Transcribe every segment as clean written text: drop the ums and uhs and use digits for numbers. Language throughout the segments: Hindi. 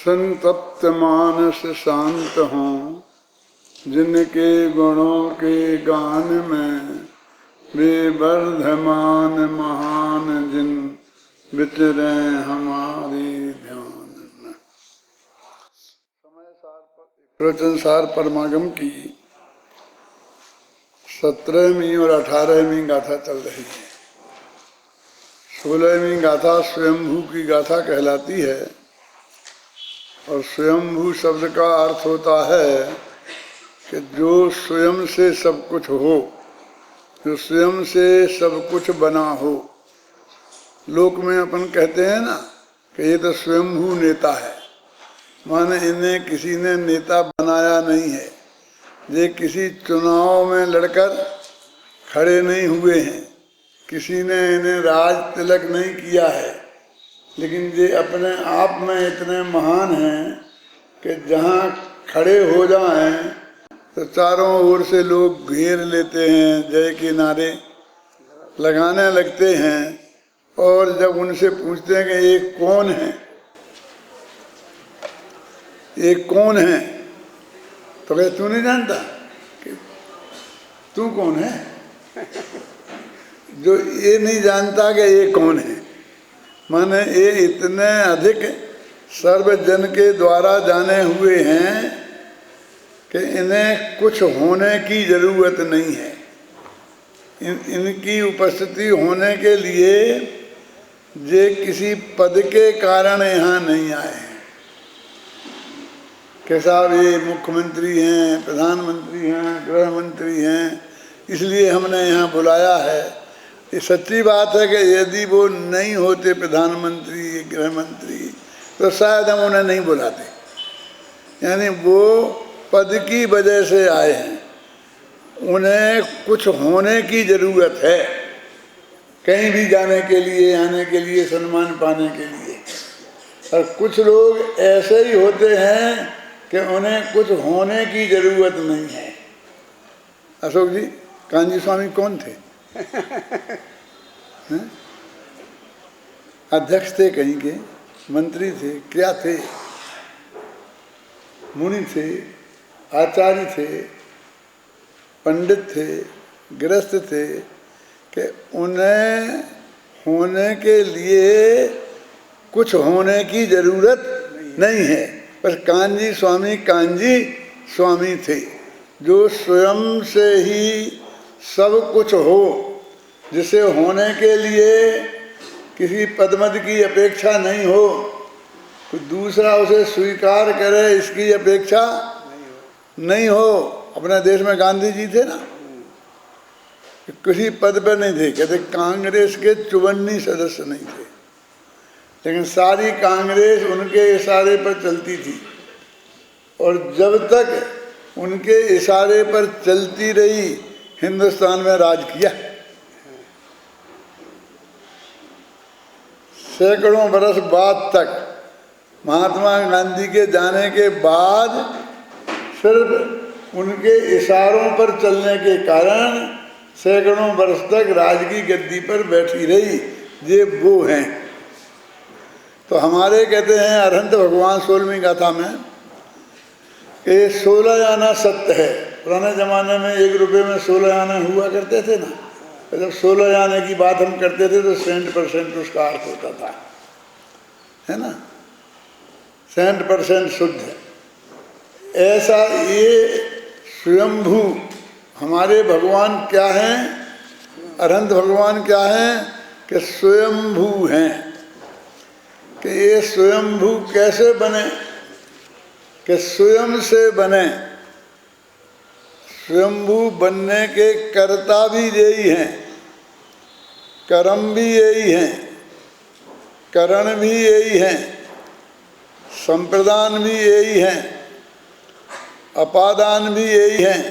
संतप्त मानस शांत हों, जिनके गुणों के गान में वे वर्धमान महान जिन विचरे हमारी ध्यान में। प्रवचनसार परमागम की 17वीं और 18वीं गाथा चल रही है। 16वीं गाथा स्वयंभू की गाथा कहलाती है और स्वयंभू शब्द का अर्थ होता है कि जो स्वयं से सब कुछ हो, जो स्वयं से सब कुछ बना हो। लोक में अपन कहते हैं ना कि ये तो स्वयंभू नेता है, माने इन्हें किसी ने नेता बनाया नहीं है, ये किसी चुनाव में लड़कर खड़े नहीं हुए हैं, किसी ने इन्हें राज तिलक नहीं किया है, लेकिन ये अपने आप में इतने महान हैं कि जहाँ खड़े हो जाएं तो चारों ओर से लोग घेर लेते हैं, जय के नारे लगाने लगते हैं। और जब उनसे पूछते हैं कि ये कौन है, ये कौन है, तो कहते तू नहीं जानता कि तू कौन है। जो ये नहीं जानता कि ये कौन है, माने ये इतने अधिक सर्वजन के द्वारा जाने हुए हैं कि इन्हें कुछ होने की जरूरत नहीं है। इनकी उपस्थिति होने के लिए ये किसी पद के कारण यहाँ नहीं आए हैं कि साहब ये मुख्यमंत्री हैं, प्रधानमंत्री हैं, गृह मंत्री हैं, इसलिए हमने यहाँ बुलाया है। ये सच्ची बात है कि यदि वो नहीं होते प्रधानमंत्री, गृह मंत्री, तो शायद हम उन्हें नहीं बुलाते। यानी वो पद की वजह से आए हैं, उन्हें कुछ होने की जरूरत है, कहीं भी जाने के लिए, आने के लिए, सम्मान पाने के लिए। और कुछ लोग ऐसे ही होते हैं कि उन्हें कुछ होने की जरूरत नहीं है। अशोक जी, कांजी स्वामी कौन थे? अध्यक्ष थे कहीं के, मंत्री थे, क्या थे? मुनि थे, आचार्य थे, पंडित थे, गृहस्थ थे, कि उन्हें होने के लिए कुछ होने की जरूरत नहीं है। बस कांजी स्वामी थे, जो स्वयं से ही सब कुछ हो, जिसे होने के लिए किसी पदमद की अपेक्षा नहीं हो, कोई दूसरा उसे स्वीकार करे इसकी अपेक्षा नहीं हो। अपने देश में गांधी जी थे ना, किसी पद पर नहीं थे, कहते कांग्रेस के 54 सदस्य नहीं थे, लेकिन सारी कांग्रेस उनके इशारे पर चलती थी। और जब तक उनके इशारे पर चलती रही, हिंदुस्तान में राज किया। सैकड़ों बरस बाद तक, महात्मा गांधी के जाने के बाद, सिर्फ उनके इशारों पर चलने के कारण सैकड़ों वर्ष तक राज की गद्दी पर बैठी रही। ये वो हैं। तो हमारे कहते हैं अरहंत भगवान 16वीं गाथा में कि 16 आना सत्य है। पुराने ज़माने में 1 रुपये में 16 आने हुआ करते थे ना, जब 16 आने की बात हम करते थे तो 100% उसका अर्थ होता था, है ना, 100% शुद्ध। ऐसा ये स्वयंभू हमारे भगवान क्या हैं, अरहंत भगवान क्या हैं कि स्वयंभू हैं। कि ये स्वयंभू कैसे बने, कि स्वयं से बने। स्वयंभू बनने के कर्ता भी यही हैं, कर्म भी यही हैं, करण भी यही हैं, संप्रदान भी यही हैं, अपादान भी यही हैं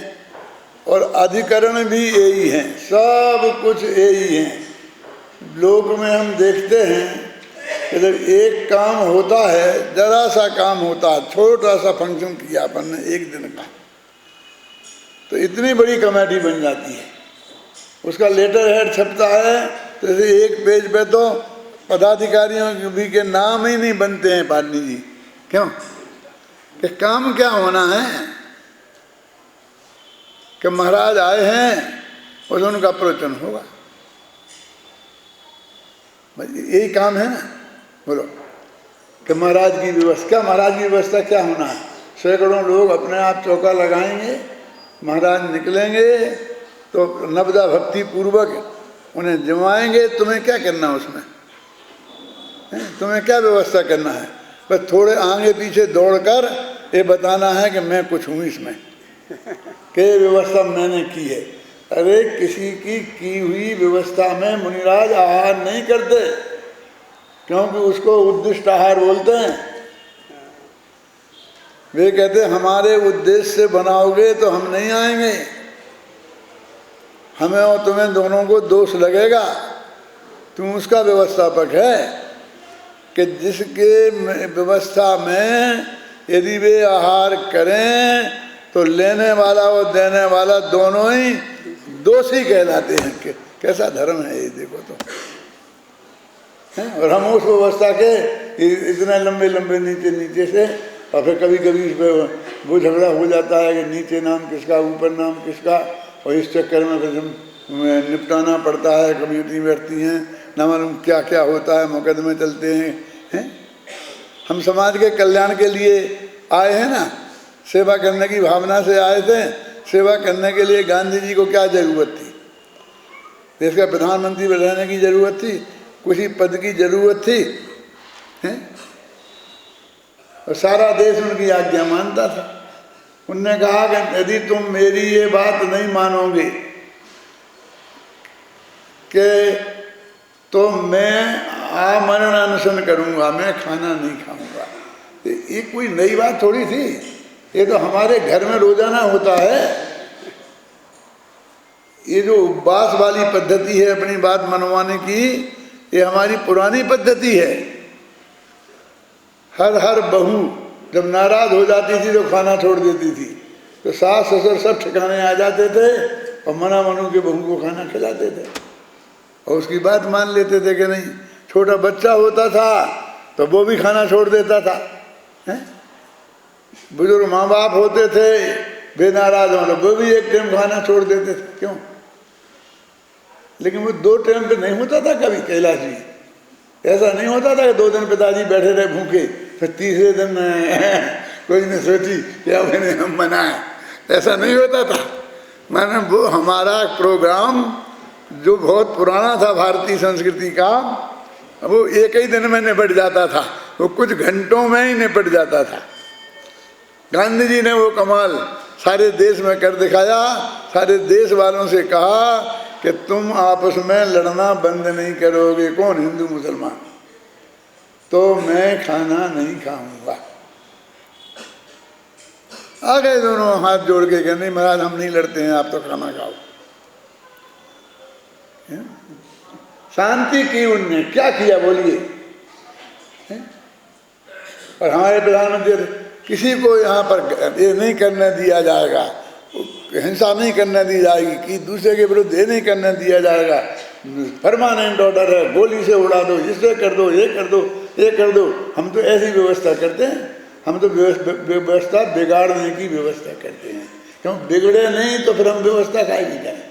और अधिकरण भी यही हैं। सब कुछ यही हैं। लोक में हम देखते हैं कि जब एक काम होता है, जरा सा काम होता है, छोटा सा फंक्शन किया अपन ने 1 दिन का, तो इतनी बड़ी कमेटी बन जाती है। उसका लेटर हेड छपता है, जैसे 1 पेज पे तो पदाधिकारियों भी के नाम ही नहीं बनते हैं पाटनी जी, क्यों? कि काम क्या होना है कि महाराज आए हैं और उनका प्रवचन होगा, यही काम है ना। बोलो कि महाराज की व्यवस्था, महाराज की व्यवस्था क्या होना है? सैकड़ों लोग अपने आप चौका लगाएंगे, महाराज निकलेंगे तो नवदा भक्ति पूर्वक उन्हें जमाएंगे। तुम्हें क्या करना उसमें? तुम्हें क्या व्यवस्था करना है? बस थोड़े आगे पीछे दौड़कर ये बताना है कि मैं कुछ हूँ इसमें, कि व्यवस्था मैंने की है। अरे किसी की हुई व्यवस्था में मुनिराज आहार नहीं करते, क्योंकि उसको उद्दिष्ट आहार बोलते हैं। वे कहते हमारे उद्देश्य से बनाओगे तो हम नहीं आएंगे, हमें और तुम्हें दोनों को दोष लगेगा। तुम उसका व्यवस्थापक है कि जिसके व्यवस्था में यदि वे आहार करें तो लेने वाला और देने वाला दोनों ही दोषी कहलाते हैं। कि कैसा धर्म है ये, देखो तो है। और हम उस व्यवस्था के इतने लंबे लंबे नीचे नीचे से, और फिर कभी कभी इस पर वो झगड़ा हो जाता है कि नीचे नाम किसका ऊपर नाम किसका, और इस चक्कर में फिर निपटाना पड़ता है। कम्युनिटी बैठती हैं, न मालूम क्या क्या होता है, मुकदमे चलते हैं। हम समाज के कल्याण के लिए आए हैं ना, सेवा करने की भावना से आए थे। सेवा करने के लिए गांधी जी को क्या जरूरत थी? देश का प्रधानमंत्री रहने की जरूरत थी? किसी पद की जरूरत थी? हैं? और सारा देश उनकी आज्ञा मानता था। उनने कहा कि यदि तुम मेरी ये बात नहीं मानोगे कि तो मैं आमरण अनशन करूंगा, मैं खाना नहीं खाऊंगा। ये कोई नई बात थोड़ी थी, ये तो हमारे घर में रोजाना होता है। ये जो उपवास वाली पद्धति है अपनी बात मनवाने की, ये हमारी पुरानी पद्धति है। हर बहू जब नाराज हो जाती थी तो खाना छोड़ देती थी, तो सास ससुर सब ठिकाने आ जाते थे और मना मनू के बहू को खाना खिलाते थे और उसकी बात मान लेते थे कि नहीं। छोटा बच्चा होता था तो वो भी खाना छोड़ देता था। बुजुर्ग माँ बाप होते थे, वे नाराज हो तो वो भी एक टाइम खाना छोड़ देते थे। क्यों? लेकिन वो 2 टाइम पे नहीं होता था कभी। कैलाश जी ऐसा नहीं होता था कि 2 दिन पिताजी बैठे रहे भूखे, फिर तीसरे दिन कोई ने सोची क्या मैंने हम मनाए, ऐसा नहीं होता था। मैंने वो हमारा प्रोग्राम जो बहुत पुराना था भारतीय संस्कृति का, वो एक ही दिन में निपट जाता था, वो कुछ घंटों में ही निपट जाता था। गांधी जी ने वो कमाल सारे देश में कर दिखाया। सारे देश वालों से कहा कि तुम आपस में लड़ना बंद नहीं करोगे, कौन? हिंदू मुसलमान, तो मैं खाना नहीं खाऊंगा। आ गए दोनों हाथ जोड़ के कि नहीं महाराज हम नहीं लड़ते हैं, आप तो खाना खाओ। शांति की उनने क्या किया बोलिए? और हमारे प्रधानमंत्री किसी को यहाँ पर ये नहीं करने दिया जाएगा, हिंसा नहीं करने दी जाएगी, कि दूसरे के विरुद्ध ये नहीं करने दिया जाएगा, परमानेंट ऑर्डर है, गोली से उड़ा दो, इससे कर दो, ये कर दो, ये कर दो। हम तो ऐसी व्यवस्था करते हैं, हम तो व्यवस्था बिगाड़ने की व्यवस्था करते हैं। क्यों? बिगड़े नहीं तो फिर हम व्यवस्था काहे की करें?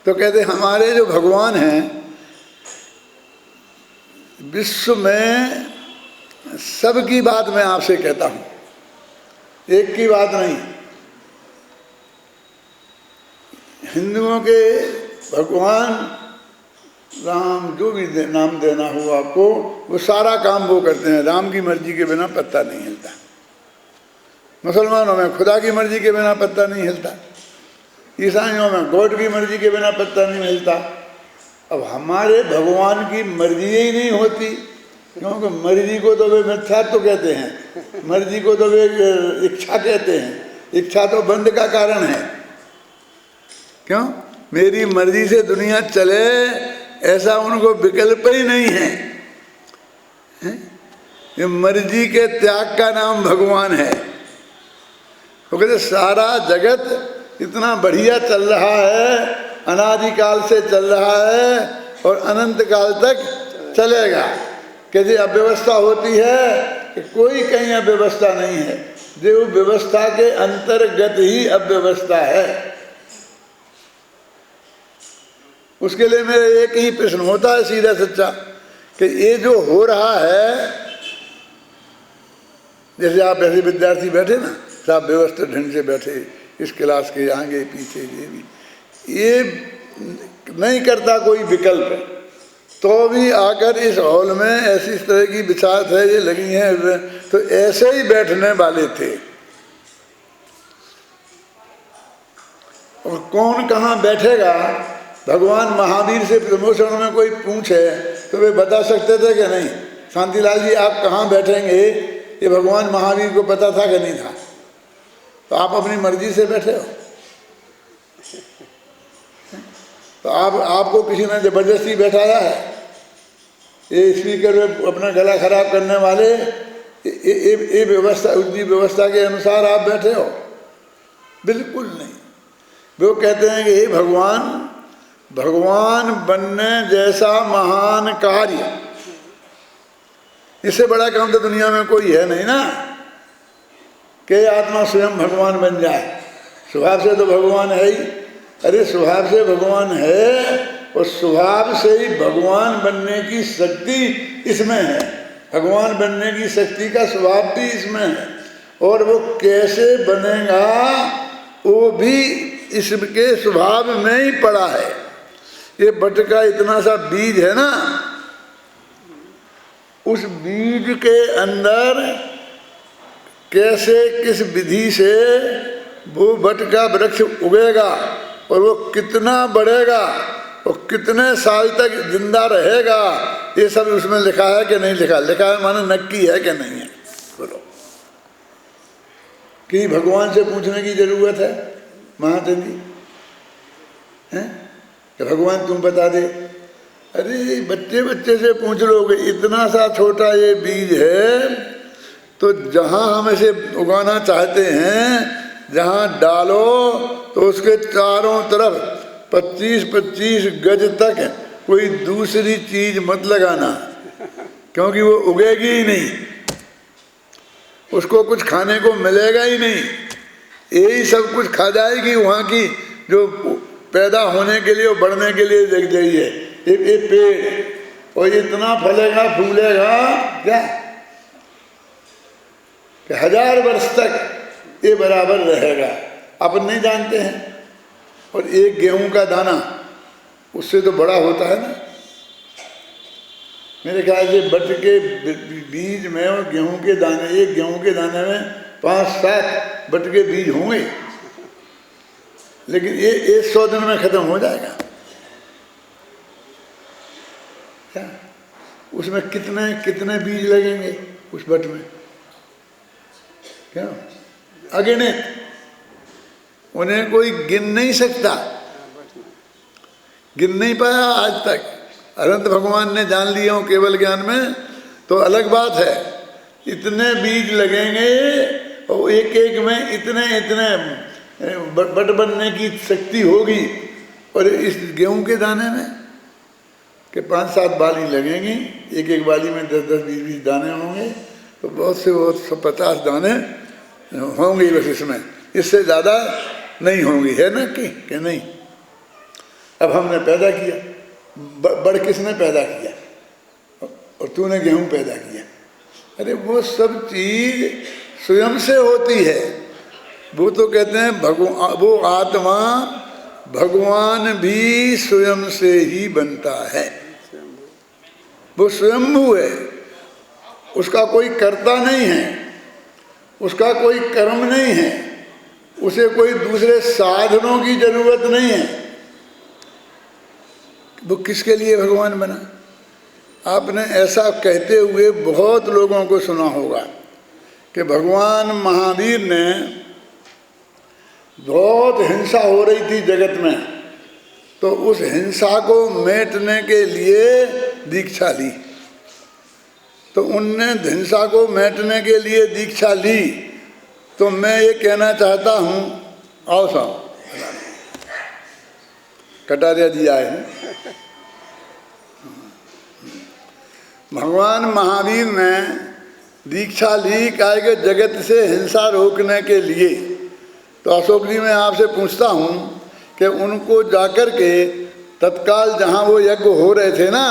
तो कहते हमारे जो भगवान हैं विश्व में सबकी बात मैं आपसे कहता हूं, एक की बात नहीं। हिंदुओं के भगवान राम जो भी नाम देना हो आपको, वो सारा काम वो करते हैं, राम की मर्जी के बिना पत्ता नहीं हिलता। मुसलमानों में खुदा की मर्जी के बिना पत्ता नहीं हिलता, ईसाइयों में गॉड की मर्जी के बिना पत्ता नहीं हिलता। अब हमारे भगवान की मर्जी ही नहीं होती, क्योंकि मर्जी को तो वे मिथ्यात्व तो कहते हैं, मर्जी को तो वे इच्छा कहते हैं। इच्छा तो बंद का कारण है। क्यों? मेरी मर्जी से दुनिया चले ऐसा उनको विकल्प ही नहीं है। ये मर्जी के त्याग का नाम भगवान है। वो कहते सारा जगत इतना बढ़िया चल रहा है, अनादिकाल से चल रहा है और अनंत काल तक चलेगा, कैसे अव्यवस्था होती है कि कोई कहीं अव्यवस्था नहीं है, जो व्यवस्था के अंतर्गत ही अव्यवस्था है। उसके लिए मेरा एक ही प्रश्न होता है सीधा सच्चा कि ये जो हो रहा है, जैसे आप ऐसे विद्यार्थी बैठे ना, सब व्यवस्थित ढंग से बैठे इस क्लास के आगे पीछे, ये नहीं करता कोई विकल्प, तो भी आकर इस हॉल में ऐसी इस तरह की विचार है ये लगी हैं, तो ऐसे ही बैठने वाले थे। और कौन कहाँ बैठेगा, भगवान महावीर से प्रमोशन में कोई पूछे तो वे बता सकते थे कि नहीं? शांतिलाल जी आप कहाँ बैठेंगे ये भगवान महावीर को पता था कि नहीं था? तो आप अपनी मर्जी से बैठे हो, तो आपको किसी ने जबरदस्ती बैठाया है? ये स्पीकर में अपना गला खराब करने वाले ये व्यवस्था, उनकी व्यवस्था के अनुसार आप बैठे हो? बिल्कुल नहीं। वो कहते हैं कि हे भगवान, भगवान बनने जैसा महान कार्य, इससे बड़ा काम तो दुनिया में कोई है नहीं ना, कि आत्मा स्वयं भगवान बन जाए। स्वभाव से तो भगवान है ही, अरे स्वभाव से भगवान है और स्वभाव से ही भगवान बनने की शक्ति इसमें है, भगवान बनने की शक्ति का स्वभाव भी इसमें है। और वो कैसे बनेगा वो भी इसके स्वभाव में ही पड़ा है। ये बट का इतना सा बीज है ना, उस बीज के अंदर कैसे किस विधि से वो बट का वृक्ष उगेगा और वो कितना बढ़ेगा और कितने साल तक जिंदा रहेगा, ये सब उसमें लिखा है कि नहीं लिखा? लिखा है माने नक्की है कि नहीं है? बोलो, कि भगवान से पूछने की जरूरत है महाचंद जी हैं कि भगवान तुम बता दे? अरे बच्चे से पूछ लोगे, इतना सा छोटा ये बीज है, तो जहाँ हम इसे उगाना चाहते हैं, जहाँ डालो तो उसके चारों तरफ 25-25 गज तक कोई दूसरी चीज मत लगाना, क्योंकि वो उगेगी ही नहीं, उसको कुछ खाने को मिलेगा ही नहीं, यही सब कुछ खा जाएगी वहाँ की जो पैदा होने के लिए और बढ़ने के लिए देख जाइए ये पेड़, और इतना फलेगा फूलेगा क्या कि 1000 वर्ष तक ये बराबर रहेगा। अपन नहीं जानते हैं। और एक गेहूं का दाना उससे तो बड़ा होता है ना, मेरे ख्याल से बट के बीज में और गेहूं के दाने, एक गेहूं के दाने में 5-7 बट के बीज होंगे, लेकिन ये 100 दिन में खत्म हो जाएगा। क्या उसमें कितने कितने बीज लगेंगे उस बट में? क्या अगिनत, उन्हें कोई गिन नहीं सकता, गिन नहीं पाया आज तक। अनंत भगवान ने जान लिया हो केवल ज्ञान में तो अलग बात है, इतने बीज लगेंगे और एक एक में इतने इतने बट बनने की शक्ति होगी। और इस गेहूं के दाने में कि 5-7 बाली लगेंगी, एक एक बाली में 10-10, 20-20 दाने होंगे, तो बहुत से बहुत 150 दाने होंगे बस इसमें, इससे ज़्यादा नहीं होंगी, है ना कि नहीं? अब हमने पैदा किया, बड़ किसने पैदा किया? और तूने गेहूं पैदा किया। अरे वो सब चीज स्वयं से होती है। वो तो कहते हैं भगवान, वो आत्मा भगवान भी स्वयं से ही बनता है, वो स्वयंभू है, उसका कोई कर्ता नहीं है, उसका कोई कर्म नहीं है, उसे कोई दूसरे साधनों की जरूरत नहीं है। वो किसके लिए भगवान बना? आपने ऐसा कहते हुए बहुत लोगों को सुना होगा कि भगवान महावीर ने, बहुत हिंसा हो रही थी जगत में, तो उस हिंसा को मिटाने के लिए दीक्षा ली। तो उनने हिंसा को मिटाने के लिए दीक्षा ली। तो मैं ये कहना चाहता हूँ, आओ साहब, कटारिया जी आए हैं, भगवान महावीर ने दीक्षा ली काय के जगत से हिंसा रोकने के लिए। तो अशोक जी मैं आपसे पूछता हूँ कि उनको जाकर के तत्काल जहाँ वो यज्ञ हो रहे थे ना,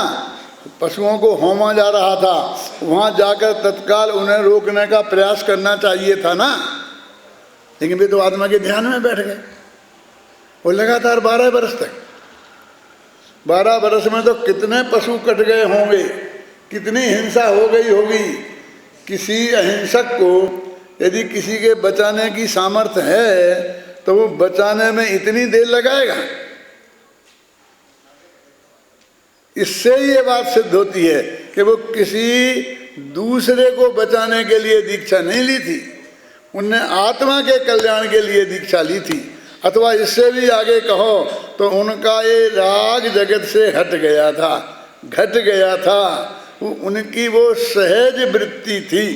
पशुओं को होमा जा रहा था, वहाँ जाकर तत्काल उन्हें रोकने का प्रयास करना चाहिए था ना। लेकिन वे तो आत्मा के ध्यान में बैठ गए। वो लगातार 12 वर्ष तक, 12 वर्ष में तो कितने पशु कट गए होंगे, कितनी हिंसा हो गई होगी। किसी अहिंसक को यदि किसी के बचाने की सामर्थ्य है तो वो बचाने में इतनी देर लगाएगा। इससे ये बात सिद्ध होती है कि वो किसी दूसरे को बचाने के लिए दीक्षा नहीं ली थी, उनने आत्मा के कल्याण के लिए दीक्षा ली थी। अथवा इससे भी आगे कहो तो उनका ये राग जगत से हट गया था, घट गया था। उनकी वो सहज वृत्ति थी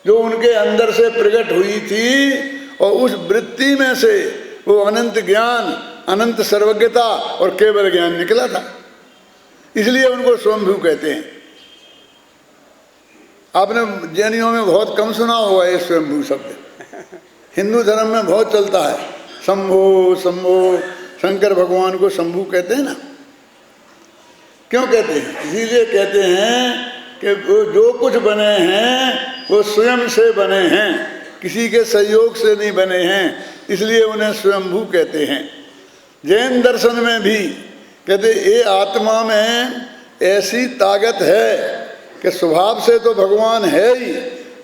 जो उनके अंदर से प्रकट हुई थी, और उस वृत्ति में से वो अनंत ज्ञान, अनंत सर्वज्ञता और केवल ज्ञान निकला था। इसलिए उनको स्वयंभू कहते हैं। आपने जैनियों में बहुत कम सुना होगा ये स्वयंभू शब्द, हिंदू धर्म में बहुत चलता है। शंभो शंभो, शंकर भगवान को शंभू कहते हैं ना। क्यों कहते हैं? इसीलिए कहते हैं कि वो जो कुछ बने हैं वो स्वयं से बने हैं, किसी के सहयोग से नहीं बने हैं, इसलिए उन्हें स्वयंभू कहते हैं। जैन दर्शन में भी कहते ये आत्मा में ऐसी ताकत है कि स्वभाव से तो भगवान है ही,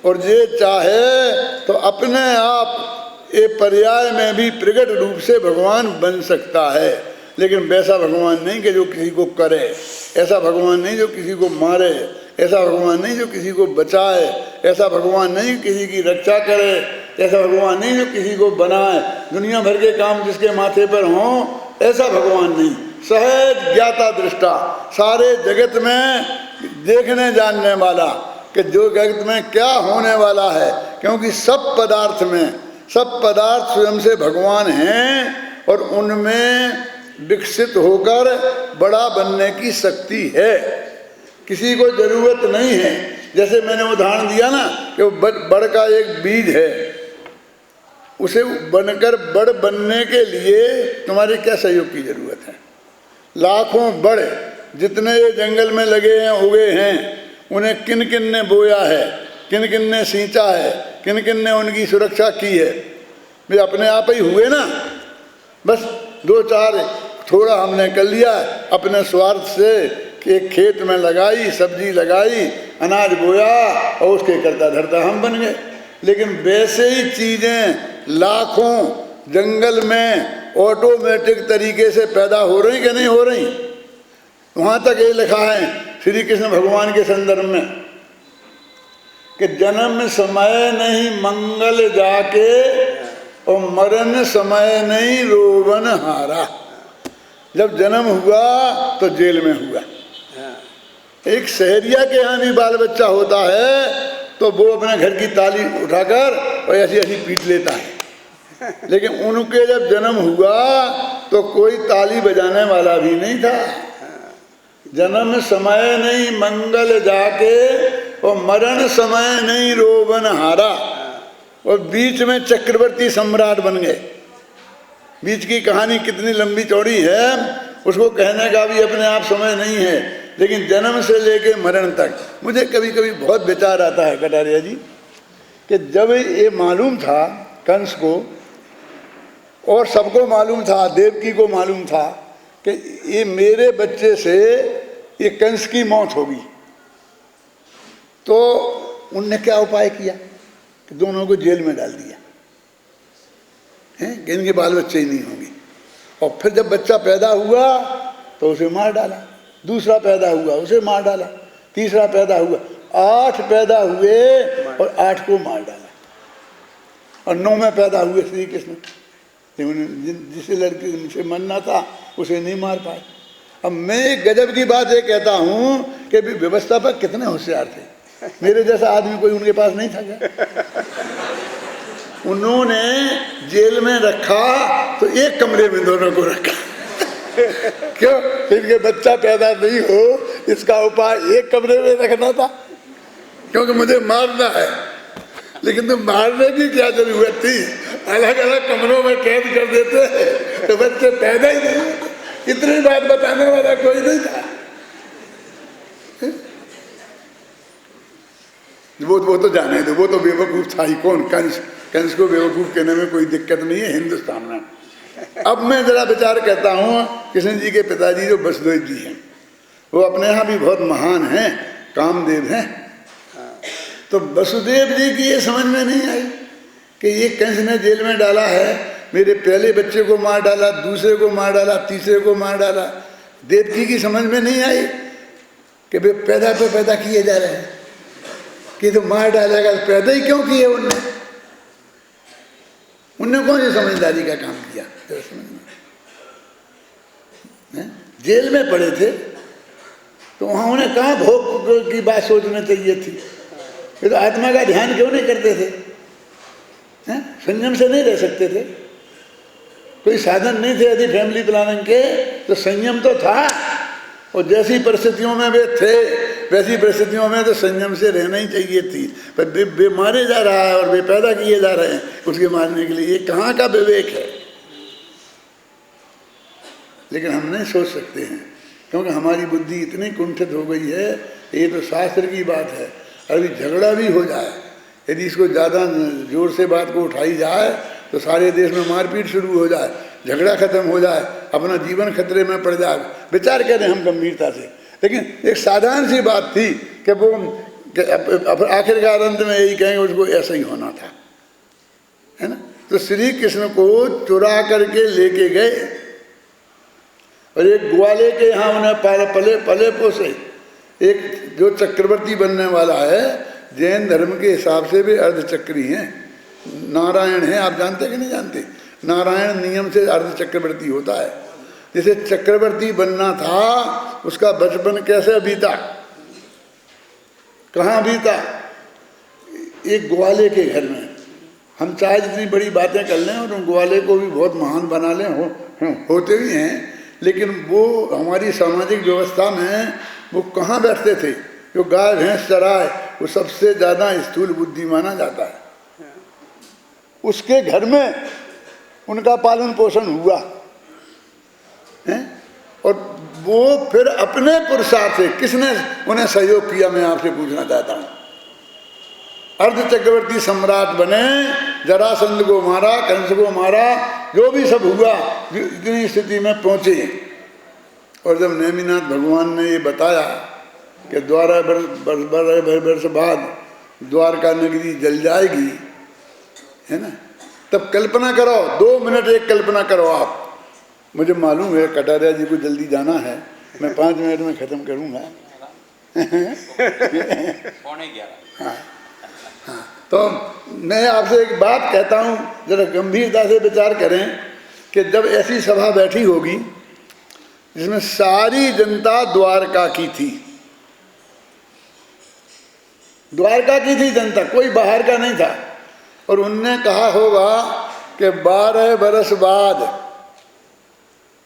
और जे चाहे तो अपने आप ये पर्याय में भी प्रकट रूप से भगवान बन सकता है। लेकिन वैसा भगवान नहीं कि जो किसी को करे, ऐसा भगवान नहीं जो किसी को मारे, ऐसा भगवान नहीं जो किसी को बचाए, ऐसा भगवान नहीं किसी की रक्षा करे, ऐसा भगवान नहीं जो किसी को बनाए, दुनिया भर के काम जिसके माथे पर हों, ऐसा भगवान नहीं। सहज ज्ञाता दृष्टा, सारे जगत में देखने जानने वाला कि जो जगत में क्या होने वाला है, क्योंकि सब पदार्थ में, सब पदार्थ स्वयं से भगवान हैं और उनमें विकसित होकर बड़ा बनने की शक्ति है। किसी को जरूरत नहीं है। जैसे मैंने उदाहरण दिया ना कि वो बड़ का एक बीज है, उसे बनकर बड़ बनने के लिए तुम्हारे क्या सहयोग की जरूरत है? लाखों बड़ जितने ये जंगल में लगे हैं, उगे हैं, उन्हें किन किन ने बोया है, किन किन ने सींचा है, किन किन ने उनकी सुरक्षा की है? वे अपने आप ही हुए ना। बस 2-4 थोड़ा हमने कर लिया अपने स्वार्थ से कि एक खेत में लगाई, सब्जी लगाई, अनाज बोया और उसके करता धरता हम बन गए। लेकिन वैसे ही चीज़ें लाखों जंगल में ऑटोमेटिक तरीके से पैदा हो रही कि नहीं हो रही? वहाँ तक ये लिखा है श्री कृष्ण भगवान के संदर्भ में कि जन्म समय नहीं मंगल जाके और मरण समय नहीं रोवन हारा। जब जन्म हुआ तो जेल में हुआ। एक शहरिया के यहाँ भी बाल बच्चा होता है तो वो अपने घर की ताली उठाकर और ऐसी ऐसी पीट लेता है, लेकिन उनके जब जन्म हुआ तो कोई ताली बजाने वाला भी नहीं था। जन्म समय नहीं मंगल जाके और मरण समय नहीं रोवन हारा, और बीच में चक्रवर्ती सम्राट बन गए। बीच की कहानी कितनी लंबी चौड़ी है उसको कहने का भी अपने आप समय नहीं है, लेकिन जन्म से लेके मरण तक मुझे कभी कभी बहुत विचार आता है कटारिया जी कि जब ये मालूम था कंस को और सबको मालूम था, देवकी को मालूम था कि ये मेरे बच्चे से ये कंस की मौत होगी, तो उनने क्या उपाय किया कि दोनों को जेल में डाल दिया है कि इनके बाल बच्चे ही नहीं होंगे। और फिर जब बच्चा पैदा हुआ तो उसे मार डाला, दूसरा पैदा हुआ उसे मार डाला, तीसरा पैदा हुआ, 8 पैदा हुए और 8 को मार डाला, और 9 में पैदा हुए श्री कृष्ण। जिसे लड़की से मरना था उसे नहीं मार पाए। अब मैं एक गजब की बात ये कहता हूँ कि व्यवस्थापक कितने होशियार थे। मेरे जैसा आदमी कोई उनके पास नहीं था क्या? उन्होंने जेल में रखा तो एक कमरे में दोनों को रखा क्यों? इनके बच्चा पैदा नहीं हो इसका उपाय एक कमरे में रखना था, क्योंकि मुझे मारना है। लेकिन तुम मारने की क्या जरूरत थी? अलग अलग कमरों में कैद कर देते तो बच्चे पैदा ही नहीं होते। इतनी बात बताने वाला कोई नहीं था। वो तो जाने दो, वो तो बेवकूफ था ही। कौन? कंस को बेवकूफ कहने में कोई दिक्कत नहीं है हिंदुस्तान में। अब मैं जरा विचार करता हूँ, कृष्ण जी के पिताजी जो वसुदेव जी हैं, वो अपने यहाँ भी बहुत महान हैं, कामदेव हैं। तो वसुदेव जी की ये समझ में नहीं आई कि ये कंस ने जेल में डाला है, मेरे पहले बच्चे को मार डाला, दूसरे को मार डाला, तीसरे को मार डाला। देवकी की समझ में नहीं आई कि वे पैदा पे पैदा किए जा रहे हैं, कि तो मार डालेगा, पैदा ही क्यों किए उनने? उनने कौन सी समझदारी का काम किया? जेल में पड़े थे तो वहां उन्हें कहाँ भोग की बात सोचनी चाहिए थी? ये तो आत्मा का ध्यान क्यों नहीं करते थे? संयम से नहीं रह सकते थे? कोई साधन नहीं थे यदि फैमिली प्लानिंग के, तो संयम तो था। और जैसी परिस्थितियों में वे थे वैसी परिस्थितियों में तो संयम से रहना ही चाहिए थी। पर वे मारे जा रहा है और वे पैदा किए जा रहे हैं उसके मारने के लिए। ये कहाँ का विवेक है? लेकिन हम नहीं सोच सकते हैं, क्योंकि हमारी बुद्धि इतनी कुंठित हो गई है। ये तो शास्त्र की बात है। अभी झगड़ा भी हो जाए, यदि इसको ज़्यादा जोर से बात को उठाई जाए तो सारे देश में मारपीट शुरू हो जाए, झगड़ा खत्म हो जाए, अपना जीवन खतरे में पड़ जाए। विचार करें हम गंभीरता से। लेकिन एक साधारण सी बात थी कि वो आखिरकार अंत में यही कहेंगे उसको ऐसा ही होना था, है ना। तो श्री कृष्ण को चुरा करके लेके गए और एक ग्वाले के यहाँ उन्हें पले पोसे। एक जो चक्रवर्ती बनने वाला है, जैन धर्म के हिसाब से भी अर्धचक्री हैं, नारायण हैं। आप जानते कि नहीं जानते? नारायण नियम से अर्ध चक्रवर्ती होता है। जिसे चक्रवर्ती बनना था उसका बचपन कैसे बीता, कहाँ बीता? एक ग्वाले के घर में। हम चाहे जितनी बड़ी बातें कर लें और उन ग्वाले को भी बहुत महान बना लें, होते भी हैं, लेकिन वो हमारी सामाजिक व्यवस्था में वो कहाँ बैठते थे? जो गाय भैंस चराए वो सबसे ज़्यादा स्थूल बुद्धि माना जाता है। उसके घर में उनका पालन पोषण हुआ है। और वो फिर अपने पुरुषार्थ से किसने उन्हें सहयोग किया, मैं आपसे पूछना चाहता हूँ। अर्ध चक्रवर्ती सम्राट बने, जरासंध को मारा, कंस को मारा, जो भी सब हुआ, इतनी स्थिति में पहुंचे। और जब नेमिनाथ भगवान ने ये बताया कि 12 वर्ष बाद द्वारका नगरी जल जाएगी, है ना, तब कल्पना करो, 2 मिनट एक कल्पना करो आप। मुझे मालूम है कटारिया जी को जल्दी जाना है, मैं 5 मिनट में ख़त्म करूँगा। हाँ हाँ, तो मैं आपसे एक बात कहता हूँ, जरा गंभीरता से विचार करें कि जब ऐसी सभा बैठी होगी जिसमें सारी जनता द्वारका की थी, द्वारका की थी जनता, कोई बाहर का नहीं था, और उनने कहा होगा कि 12 बरस बाद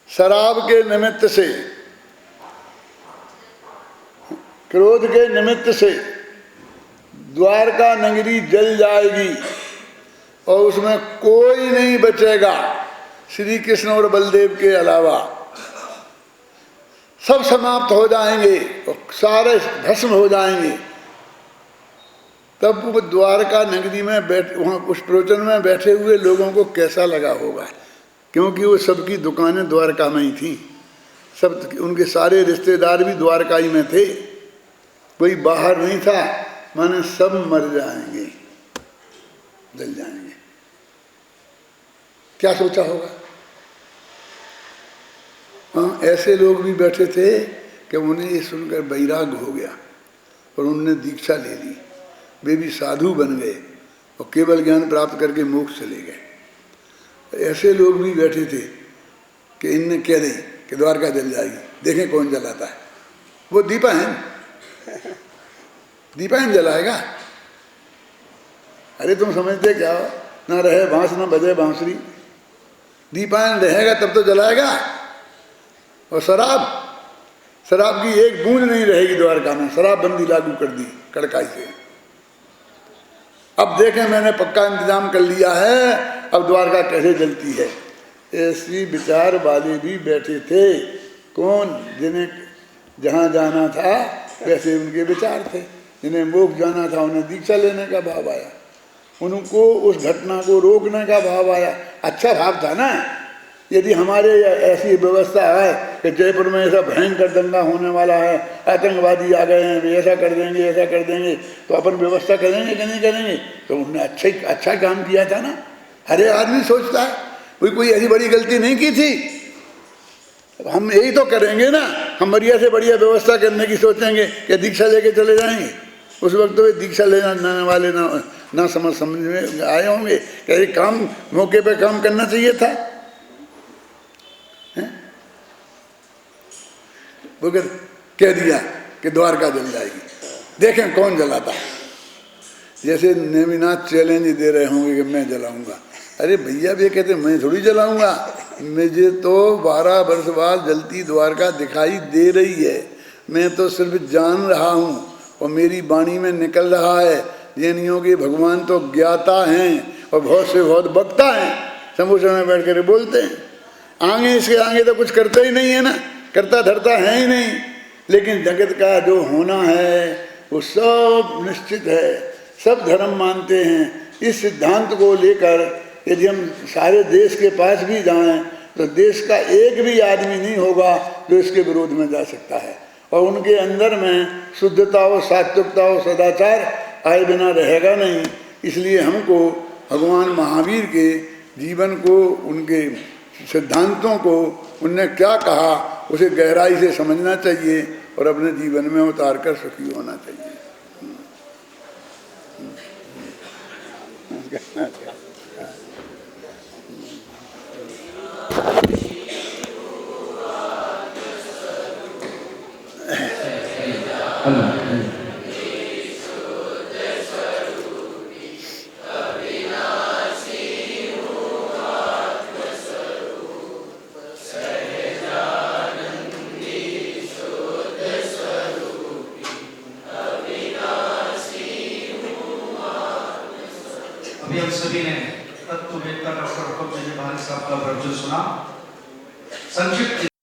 शराब के निमित्त से, क्रोध के निमित्त से द्वारका नगरी जल जाएगी और उसमें कोई नहीं बचेगा श्री कृष्ण और बलदेव के अलावा। सब समाप्त हो जाएंगे और सारे भस्म हो जाएंगे। तब वो द्वारका नगरी में वहाँ उस प्रवचन में बैठे हुए लोगों को कैसा लगा होगा, क्योंकि वो सबकी दुकानें द्वारका में ही थी, सब उनके सारे रिश्तेदार भी द्वारकाई में थे, कोई बाहर नहीं था। माने सब मर जाएंगे, जल जाएंगे। क्या सोचा होगा? हाँ, ऐसे लोग भी बैठे थे कि उन्हें ये सुनकर वैराग्य हो गया और उन्होंने दीक्षा ले ली। वे भी साधु बन गए और केवल ज्ञान प्राप्त करके मोक्ष चले गए। ऐसे लोग भी बैठे थे कि इनने कह दें कि द्वारका जल जाएगी, देखें कौन जलाता है। वो दीपायन जलाएगा। अरे तुम समझते क्या हो, ना रहे बांस ना बजे बांसुरी। दीपायन रहेगा तब तो जलाएगा। और शराब की एक बूंद नहीं रहेगी द्वारका में, शराबबंदी लागू कर दी कड़काई से। अब देखें, मैंने पक्का इंतजाम कर लिया है, अब द्वारका कैसे जलती है। ऐसी विचार वाले भी बैठे थे। कौन? जिन्हें जहाँ जाना था वैसे उनके विचार थे। जिन्हें मोक्ष जाना था उन्हें दीक्षा लेने का भाव आया, उनको उस घटना को रोकने का भाव आया। अच्छा भाव था ना। यदि हमारे ऐसी व्यवस्था है कि जयपुर में ऐसा भयंकर दंगा होने वाला है, आतंकवादी आ गए हैं, वे ऐसा कर देंगे ऐसा कर देंगे, तो अपन व्यवस्था करेंगे कि नहीं करेंगे? तो उन्होंने अच्छा काम किया था ना। हर एक आदमी सोचता है, कोई ऐसी बड़ी गलती नहीं की थी। हम यही तो करेंगे ना, हम बढ़िया से बढ़िया व्यवस्था करने की सोचेंगे कि दीक्षा लेके चले जाएंगे। उस वक्त तो दीक्षा लेने वाले ना समझ में आए होंगे कि काम मौके पे काम करना चाहिए था। वो कह दिया कि द्वारका जल जाएगी, देखें कौन जलाता है। जैसे नेमिनाथ चैलेंज दे रहे होंगे कि मैं जलाऊंगा। अरे भैया भी कहते मैं थोड़ी जलाऊंगा, मुझे तो 12 वर्ष बाद जलती द्वारका दिखाई दे रही है। मैं तो सिर्फ जान रहा हूँ और मेरी वाणी में निकल रहा है। जैनियों के भगवान तो ज्ञाता हैं और बहुत से बहुत वक्ता हैं, समूचा में बैठ कर बोलते हैं। आगे इसके आगे तो कुछ करते ही नहीं है ना, करता धरता है ही नहीं। लेकिन जगत का जो होना है वो सब निश्चित है, सब धर्म मानते हैं। इस सिद्धांत को लेकर यदि हम सारे देश के पास भी जाएं तो देश का एक भी आदमी नहीं होगा जो इसके विरोध में जा सकता है। और उनके अंदर में शुद्धता और सात्विकता और सदाचार आए बिना रहेगा नहीं। इसलिए हमको भगवान महावीर के जीवन को, उनके सिद्धांतों को, उनने क्या कहा उसे गहराई से समझना चाहिए और अपने जीवन में उतार कर सुखी होना चाहिए। अभी हम सभी ने तत्ववेत्ता डॉक्टर हुक्म भारी साहब का प्रवचन सुना। संक्षिप्त